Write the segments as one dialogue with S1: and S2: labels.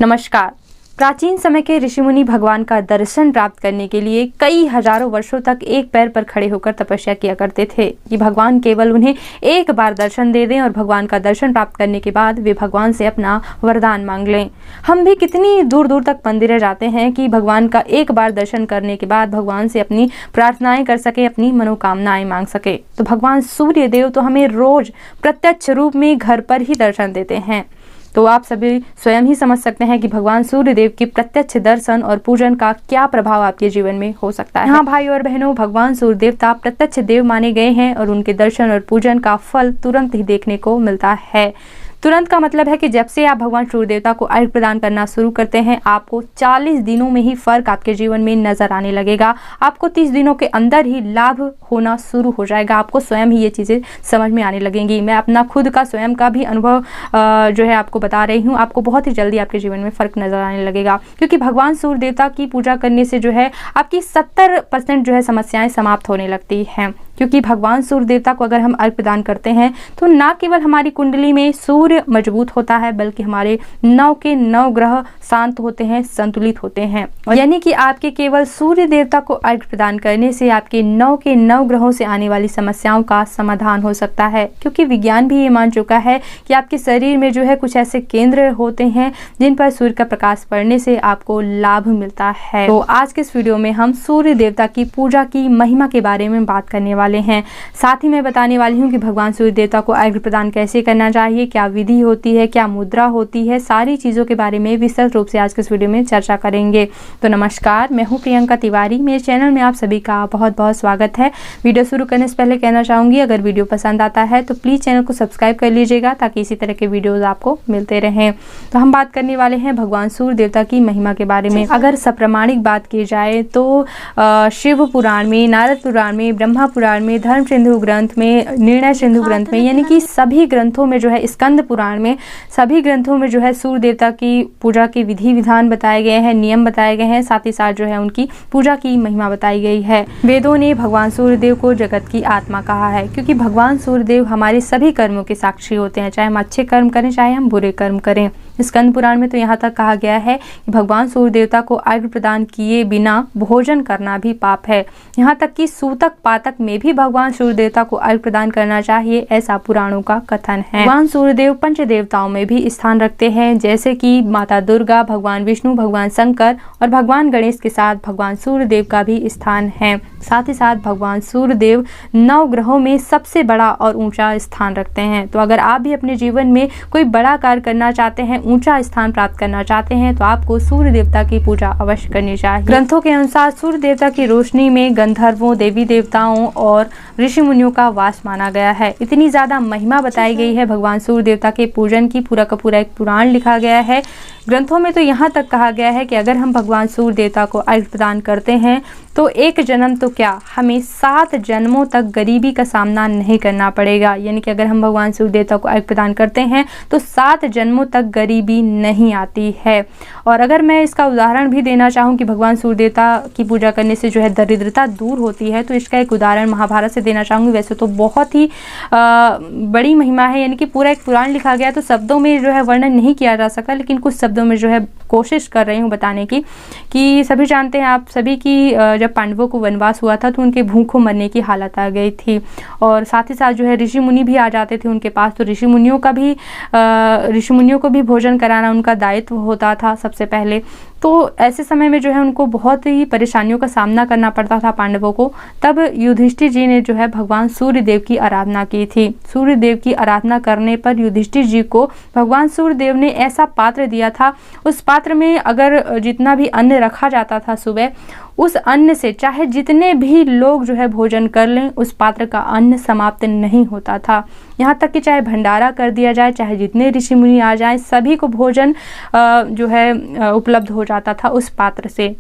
S1: नमस्कार। प्राचीन समय के ऋषि मुनि भगवान का दर्शन प्राप्त करने के लिए कई हजारों वर्षों तक एक पैर पर खड़े होकर तपस्या किया करते थे कि भगवान केवल उन्हें एक बार दर्शन दे दें और भगवान का दर्शन प्राप्त करने के बाद वे भगवान से अपना वरदान मांग लें। हम भी कितनी दूर दूर तक मंदिरें जाते हैं कि भगवान का एक बार दर्शन करने के बाद भगवान से अपनी प्रार्थनाएं कर सके, अपनी मनोकामनाएं मांग सके। तो भगवान सूर्य देव तो हमें रोज प्रत्यक्ष रूप में घर पर ही दर्शन देते हैं। तो आप सभी स्वयं ही समझ सकते हैं कि भगवान सूर्य देव की प्रत्यक्ष दर्शन और पूजन का क्या प्रभाव आपके जीवन में हो सकता है। हाँ भाई और बहनों, भगवान सूर्य देवता प्रत्यक्ष देव माने गए हैं और उनके दर्शन और पूजन का फल तुरंत ही देखने को मिलता है। तुरंत का मतलब है कि जब से आप भगवान सूर्य देवता को अर्घ्य प्रदान करना शुरू करते हैं, आपको 40 दिनों में ही फर्क आपके जीवन में नजर आने लगेगा। आपको 30 दिनों के अंदर ही लाभ होना शुरू हो जाएगा। आपको स्वयं ही ये चीज़ें समझ में आने लगेंगी। मैं अपना खुद का स्वयं का भी अनुभव जो है आपको बता रही हूँ। आपको बहुत ही जल्दी आपके जीवन में फर्क नजर आने लगेगा, क्योंकि भगवान सूर्य देवता की पूजा करने से जो है आपकी 70% जो है समस्याएं समाप्त होने लगती हैं। क्योंकि भगवान सूर्य देवता को अगर हम अर्घ्य प्रदान करते हैं तो ना केवल हमारी कुंडली में सूर्य मजबूत होता है, बल्कि हमारे 9 के 9 ग्रह शांत होते हैं, संतुलित होते हैं। यानी कि आपके केवल सूर्य देवता को अर्घ्य प्रदान करने से आपके 9 के 9 ग्रहों से आने वाली समस्याओं का समाधान हो सकता है। क्योंकि विज्ञान भी ये मान चुका है कि आपके शरीर में जो है कुछ ऐसे केंद्र होते हैं जिन पर सूर्य का प्रकाश पड़ने से आपको लाभ मिलता है। तो आज के इस वीडियो में हम सूर्य देवता की पूजा की महिमा के बारे में बात करने वाले हैं। साथ ही मैं बताने वाली हूँ कि भगवान सूर्य देवता को अर्घ्य प्रदान कैसे करना चाहिए, क्या विधि होती है, क्या मुद्रा होती है, सारी चीज़ों के बारे में विस्तृत रूप से आज के इस वीडियो में चर्चा करेंगे। तो नमस्कार, मैं हूँ प्रियंका तिवारी। मेरे चैनल में आप सभी का बहुत बहुत स्वागत है। वीडियो शुरू करने से पहले कहना चाहूँगी, अगर वीडियो पसंद आता है तो प्लीज़ चैनल को सब्सक्राइब कर लीजिएगा ताकि इसी तरह के वीडियोज़ आपको मिलते रहें। तो हम बात करने वाले हैं भगवान सूर्य देवता की महिमा के बारे में। अगर सप्रमाणिक बात की जाए तो शिव पुराण में, नारद पुराण में, ब्रह्मा पुराण में, धर्म सिंधु ग्रंथ में, निर्णय सिंधु ग्रंथ में, यानी कि सभी ग्रंथों में जो है, स्कंद पुराण में, सभी ग्रंथों में जो है सूर्य देवता की पूजा के विधि विधान बताए गए हैं, नियम बताए गए हैं। साथ ही साथ जो है उनकी पूजा की महिमा बताई गई है। वेदों ने भगवान सूर्य देव को जगत की आत्मा कहा है, क्योंकि भगवान सूर्य देव हमारे सभी कर्मों के साक्षी होते हैं, चाहे हम अच्छे कर्म करें चाहे हम बुरे कर्म करें। स्कंद पुराण में तो यहाँ तक कहा गया है कि भगवान सूर्य देवता को अर्घ्य प्रदान किए बिना भोजन करना भी पाप है। यहाँ तक कि सूतक पातक में भी भगवान सूर्य देवता को अर्घ्य प्रदान करना चाहिए, ऐसा पुराणों का कथन है। भगवान सूर्य देव पंच देवताओं में भी स्थान रखते हैं, जैसे कि माता दुर्गा, भगवान विष्णु, भगवान शंकर और भगवान गणेश के साथ भगवान सूर्य देव का भी स्थान है। साथ ही साथ भगवान सूर्य देव 9 ग्रहों में सबसे बड़ा और ऊंचा स्थान रखते हैं। तो अगर आप भी अपने जीवन में कोई बड़ा कार्य करना चाहते हैं, ऊंचा स्थान प्राप्त करना चाहते हैं, तो आपको सूर्य देवता की पूजा अवश्य करनी चाहिए। ग्रंथों के अनुसार सूर्य देवता की रोशनी में गंधर्वों, देवी देवताओं और ऋषि मुनियों का वास माना गया है। इतनी ज्यादा महिमा बताई गई है भगवान सूर्य देवता के पूजन की, पूरा का पूरा एक पुराण लिखा गया है। ग्रंथों में तो यहाँ तक कहा गया है कि अगर हम भगवान सूर्य देवता को अर्घ्य प्रदान करते हैं तो एक जन्म तो क्या, हमें 7 जन्मों तक गरीबी का सामना नहीं करना पड़ेगा। यानी कि अगर हम भगवान सूर्य देवता को अर्घ्य प्रदान करते हैं तो 7 जन्मों तक गरीबी नहीं आती है। और अगर मैं इसका उदाहरण भी देना चाहूँ कि भगवान सूर्य देवता की पूजा करने से जो है दरिद्रता दूर होती है, तो इसका एक उदाहरण महाभारत से देना चाहूँगी। वैसे तो बहुत ही बड़ी महिमा है, यानी कि पूरा एक पुराण लिखा गया, तो शब्दों में जो है वर्णन नहीं किया जा सका, लेकिन कुछ शब्दों में जो है कोशिश कर रही हूँ बताने की। कि सभी जानते हैं आप सभी की जब पांडवों को वनवास हुआ था तो उनके भूखों मरने की हालत आ गई थी, और साथ ही साथ जो है ऋषि मुनि भी आ जाते थे उनके पास। तो ऋषि मुनियों को भी भोजन कराना उनका दायित्व होता था सबसे पहले। तो ऐसे समय में जो है उनको बहुत ही परेशानियों का सामना करना पड़ता था पांडवों को। तब युधिष्ठिर जी ने जो है भगवान सूर्य देव की आराधना की थी। सूर्य देव की आराधना करने पर युधिष्ठिर जी को भगवान सूर्य देव ने ऐसा पात्र दिया था, उस पात्र में अगर जितना भी अन्न रखा जाता था सुबह, उस अन्न से चाहे जितने भी लोग जो है भोजन कर लें, उस पात्र का अन्न समाप्त नहीं होता था। यहाँ तक कि चाहे भंडारा कर दिया जाए, चाहे जितने ऋषि मुनि आ जाए, सभी को भोजन जो है उपलब्ध हो जाता था उस पात्र से।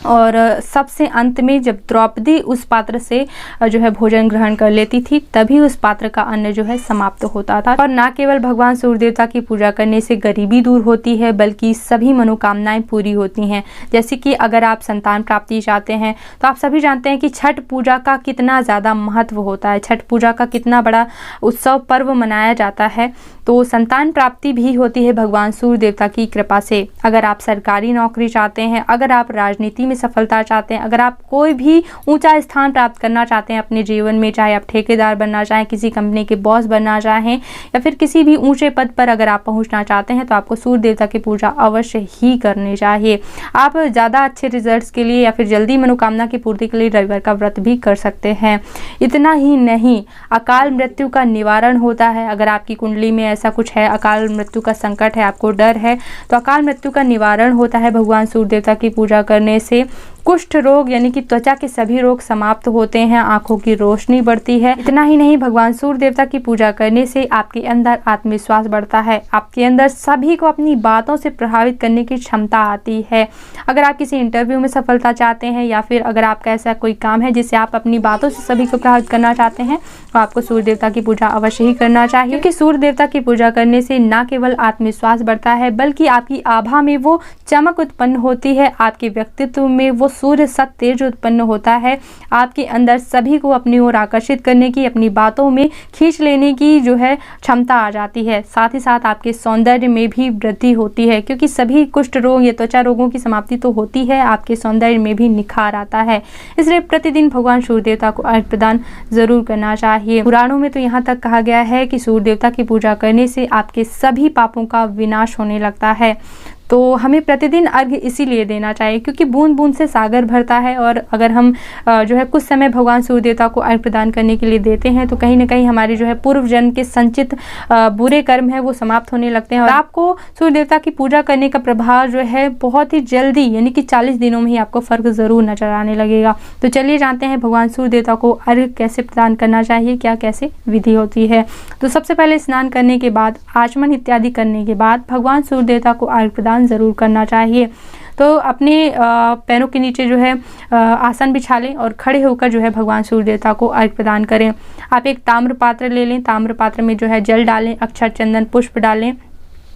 S1: और सबसे अंत में जब द्रौपदी उस पात्र से जो है भोजन ग्रहण कर लेती थी, तभी उस पात्र का अन्न जो है समाप्त होता था। और न केवल भगवान सूर्य देवता की पूजा करने से गरीबी दूर होती है, बल्कि सभी मनोकामनाएं पूरी होती हैं। जैसे कि अगर आप संतान प्राप्ति चाहते हैं तो आप सभी जानते हैं कि छठ पूजा का कितना ज़्यादा महत्व होता है, छठ पूजा का कितना बड़ा उत्सव पर्व मनाया जाता है। तो संतान प्राप्ति भी होती है भगवान सूर्य देवता की कृपा से। अगर आप सरकारी नौकरी चाहते हैं, अगर आप राजनीति में सफलता चाहते हैं, अगर आप कोई भी ऊंचा स्थान प्राप्त करना चाहते हैं अपने जीवन में, चाहे आप ठेकेदार बनना चाहें, किसी कंपनी के बॉस बनना चाहें, या फिर किसी भी ऊंचे पद पर अगर आप पहुंचना चाहते हैं, तो आपको सूर्य देवता की पूजा अवश्य ही करनी चाहिए। आप ज़्यादा अच्छे रिजल्ट्स के लिए या फिर जल्दी मनोकामना की पूर्ति के लिए रविवार का व्रत भी कर सकते हैं। इतना ही नहीं, अकाल मृत्यु का निवारण होता है। अगर आपकी कुंडली में ऐसा कुछ है, अकाल मृत्यु का संकट है, आपको डर है, तो अकाल मृत्यु का निवारण होता है भगवान सूर्य देवता की पूजा करने से। कुष्ठ रोग यानी कि त्वचा के सभी रोग समाप्त होते हैं, आंखों की रोशनी बढ़ती है। इतना ही नहीं, भगवान सूर्य देवता की पूजा करने से आपके अंदर आत्मविश्वास बढ़ता है, आपके अंदर सभी को अपनी बातों से प्रभावित करने की क्षमता आती है। अगर आप किसी इंटरव्यू में सफलता चाहते हैं, या फिर अगर आपका ऐसा कोई काम है जिससे आप अपनी बातों से सभी को प्रभावित करना चाहते हैं, तो आपको सूर्य देवता की पूजा अवश्य ही करना चाहिए। क्योंकि सूर्य देवता की पूजा करने से न केवल आत्मविश्वास बढ़ता है, बल्कि आपकी आभा में वो चमक उत्पन्न होती है, आपके व्यक्तित्व में वो सूर्य सत तेज उत्पन्न होता है। आपके अंदर सभी को अपनी ओर आकर्षित करने की, अपनी बातों में खींच लेने की जो है क्षमता आ जाती है। साथ ही साथ आपके सौंदर्य में भी वृद्धि होती है, क्योंकि सभी कुष्ठ रोग या त्वचा रोगों की समाप्ति तो होती है, आपके सौंदर्य में भी निखार आता है। इसलिए प्रतिदिन भगवान सूर्य देवता को अर्घ्य प्रदान जरूर करना चाहिए। पुराणों में तो यहाँ तक कहा गया है कि सूर्य देवता की पूजा करने से आपके सभी पापों का विनाश होने लगता है। तो हमें प्रतिदिन अर्घ्य इसीलिए देना चाहिए, क्योंकि बूंद बूंद से सागर भरता है। और अगर हम जो है कुछ समय भगवान सूर्य देवता को अर्घ्य प्रदान करने के लिए देते हैं, तो कहीं ना कहीं हमारे जो है पूर्व जन्म के संचित बुरे कर्म है वो समाप्त होने लगते हैं। और आपको सूर्य देवता की पूजा करने का प्रभाव जो है बहुत ही जल्दी, यानी कि 40 दिनों में ही आपको फर्क जरूर नजर आने लगेगा। तो चलिए जानते हैं भगवान सूर्य देवता को अर्घ्य कैसे प्रदान करना चाहिए, क्या कैसे विधि होती है। तो सबसे पहले स्नान करने के बाद, आचमन इत्यादि करने के बाद भगवान सूर्य देवता को अर्घ्य प्रदान जरूर करना चाहिए। तो अपने पैरों के नीचे जो है आसन बिछा लें और खड़े होकर जो है भगवान सूर्य देवता को अर्घ्य प्रदान करें। आप एक ताम्र पात्र ले लें, ताम्र पात्र में जो है जल डालें, अक्षत चंदन पुष्प डालें।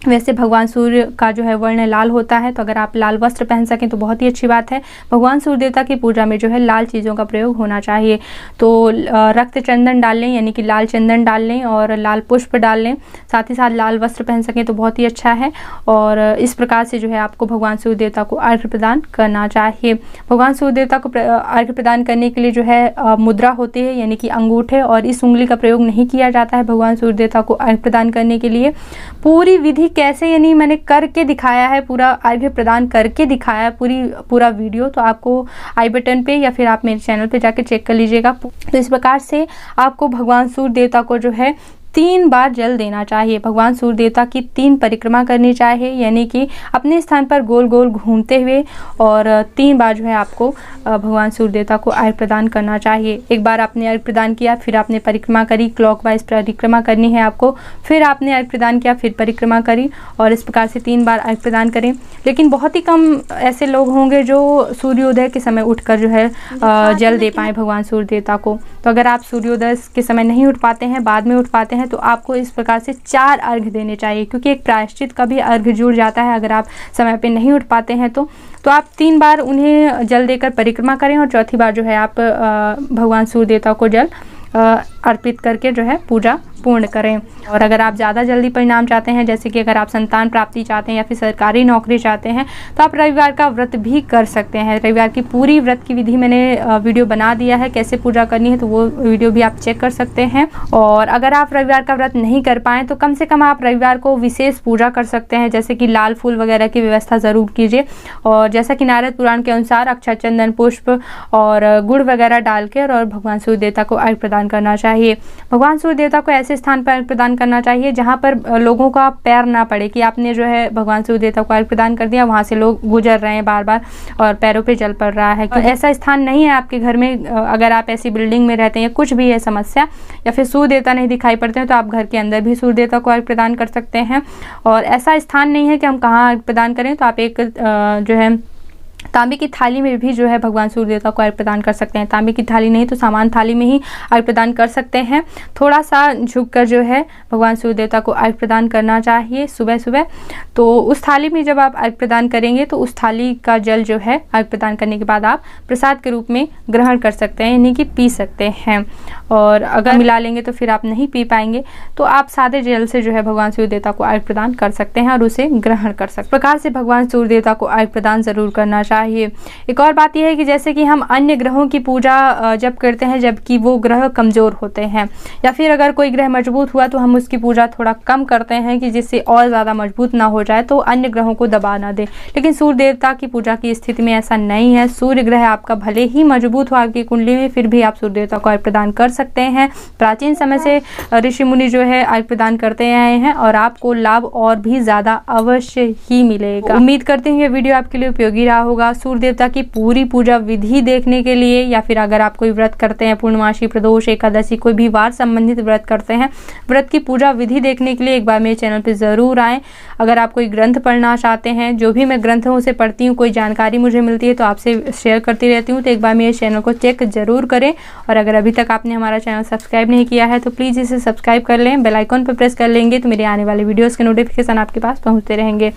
S1: वैसे भगवान सूर्य का जो है वर्ण लाल होता है, तो अगर आप लाल वस्त्र पहन सकें तो बहुत ही अच्छी बात है। भगवान सूर्य देवता की पूजा में जो है लाल चीज़ों का प्रयोग होना चाहिए। तो रक्त चंदन डाल लें, यानी कि लाल चंदन डाल लें, और लाल पुष्प डाल लें। साथ ही साथ लाल वस्त्र पहन सकें तो बहुत ही अच्छा है। और इस प्रकार से जो है आपको भगवान सूर्य देवता को अर्घ्य प्रदान करना चाहिए। भगवान सूर्य देवता को अर्घ्य प्रदान करने के लिए जो है मुद्रा होती है, यानी कि अंगूठे और इस उंगली का प्रयोग नहीं किया जाता है भगवान सूर्य देवता को अर्घ्य प्रदान करने के लिए। पूरी विधि कैसे, यानी मैंने करके दिखाया है, पूरा अर्घ्य प्रदान करके दिखाया है पूरा वीडियो, तो आपको आई बटन पे या फिर आप मेरे चैनल पे जाके चेक कर लीजिएगा। तो इस प्रकार से आपको भगवान सूर्य देवता को जो है 3 बार जल देना चाहिए। भगवान सूर्य देवता की 3 परिक्रमा करनी चाहिए, यानी कि अपने स्थान पर गोल गोल घूमते हुए, और 3 बार जो है आपको भगवान सूर्य देवता को अर्घ्य प्रदान करना चाहिए। एक बार आपने अर्घ्य प्रदान किया, फिर आपने परिक्रमा करी, क्लॉकवाइज परिक्रमा करनी है आपको, फिर आपने अर्घ्य प्रदान किया, फिर परिक्रमा करी, और इस प्रकार से 3 बार अर्घ्य प्रदान करें। लेकिन बहुत ही कम ऐसे लोग होंगे जो सूर्योदय के समय उठकर जो है जल दे पाएँ भगवान सूर्य देवता को। तो अगर आप सूर्योदय के समय नहीं उठ पाते हैं, बाद में उठ पाते हैं, तो आपको इस प्रकार से 4 अर्घ्य देने चाहिए, क्योंकि एक प्रायश्चित का भी अर्घ्य जुड़ जाता है अगर आप समय पे नहीं उठ पाते हैं तो आप 3 बार उन्हें जल देकर परिक्रमा करें, और चौथी बार जो है आप भगवान सूर्य देवता को जल अर्पित करके जो है पूजा पूर्ण करें। और अगर आप ज़्यादा जल्दी परिणाम चाहते हैं, जैसे कि अगर आप संतान प्राप्ति चाहते हैं या फिर सरकारी नौकरी चाहते हैं, तो आप रविवार का व्रत भी कर सकते हैं। रविवार की पूरी व्रत की विधि मैंने वीडियो बना दिया है, कैसे पूजा करनी है, तो वो वीडियो भी आप चेक कर सकते हैं। और अगर आप रविवार का व्रत नहीं कर पाएँ तो कम से कम आप रविवार को विशेष पूजा कर सकते हैं, जैसे कि लाल फूल वगैरह की व्यवस्था ज़रूर कीजिए। और जैसा कि नारद पुराण के अनुसार अक्षत चंदन पुष्प और गुड़ वगैरह डालकर और भगवान सूर्य देवता को अर्घ्य प्रदान करना चाहिए। भगवान सूर्य देवता को ऐसे स्थान पर प्रदान करना चाहिए जहां पर लोगों का पैर ना पड़े, कि आपने जो है भगवान सूर्य देवता को अर्घ्य प्रदान कर दिया, वहां से लोग गुजर रहे हैं बार बार और पैरों पे जल पड़ रहा है। तो ऐसा स्थान नहीं है आपके घर में। अगर आप ऐसी बिल्डिंग में रहते हैं या कुछ भी है समस्या, या फिर सूर्य देवता नहीं दिखाई पड़ते हैं, तो आप घर के अंदर भी सूर्य देवता को अर्घ्य प्रदान कर सकते हैं। और ऐसा स्थान नहीं है कि हम कहाँ अर्घ्य प्रदान करें, तो आप एक जो है तांबे की थाली में भी जो है भगवान सूर्य देवता को अर्घ्य प्रदान कर सकते हैं। तांबे की थाली नहीं तो सामान्य थाली में ही अर्घ्य प्रदान कर सकते हैं। थोड़ा सा झुककर जो है भगवान सूर्य देवता को अर्घ्य प्रदान करना चाहिए सुबह सुबह। तो उस थाली में जब आप अर्घ्य प्रदान करेंगे तो उस थाली का जल जो है अर्घ्य प्रदान करने के बाद आप प्रसाद के रूप में ग्रहण कर सकते हैं, यानी कि पी सकते हैं। और अगर मिला लेंगे तो फिर आप नहीं पी पाएंगे, तो आप सादे जल से जो है भगवान सूर्य देवता को अर्घ्य प्रदान कर सकते हैं और उसे ग्रहण कर सकते हैं। प्रकार से भगवान सूर्य देवता को अर्घ्य प्रदान जरूर करना चाहिए। एक और बात यह है कि जैसे कि हम अन्य ग्रहों की पूजा जब करते हैं जबकि वो ग्रह कमजोर होते हैं, या फिर अगर कोई ग्रह मजबूत हुआ तो हम उसकी पूजा थोड़ा कम करते हैं कि जिससे और ज़्यादा मजबूत ना हो जाए, तो अन्य ग्रहों को दबा ना दे। लेकिन सूर्य देवता की पूजा की स्थिति में ऐसा नहीं है। सूर्य ग्रह आपका भले ही मजबूत हो आपकी कुंडली में, फिर भी आप सूर्य देवता को अर्घ्य प्रदान कर सकते हैं। प्राचीन समय से ऋषि मुनि जो है अर्घ्य प्रदान करते आए हैं और आपको लाभ और भी ज़्यादा अवश्य ही मिलेगा। उम्मीद करते हैं ये वीडियो आपके लिए उपयोगी रहा होगा। सूर्य देवता की पूरी पूजा विधि देखने के लिए, या फिर अगर आप कोई व्रत करते हैं, पूर्णमासी, प्रदोष, एकादशी, कोई भी वार संबंधित व्रत करते हैं, व्रत की पूजा विधि देखने के लिए एक बार मेरे चैनल पे ज़रूर आएँ। अगर आप कोई ग्रंथ पढ़ना चाहते हैं, जो भी मैं ग्रंथों से पढ़ती हूँ, कोई जानकारी मुझे मिलती है तो आपसे शेयर करती रहती हूँ, तो एक बार मेरे चैनल को चेक ज़रूर करें। और अगर अभी तक आपने हमारा चैनल सब्सक्राइब नहीं किया है तो प्लीज़ इसे सब्सक्राइब कर लें, बेल आइकॉन पर प्रेस कर लेंगे तो मेरे आने वाले वीडियोज़ के नोटिफिकेशन आपके पास पहुँचते रहेंगे।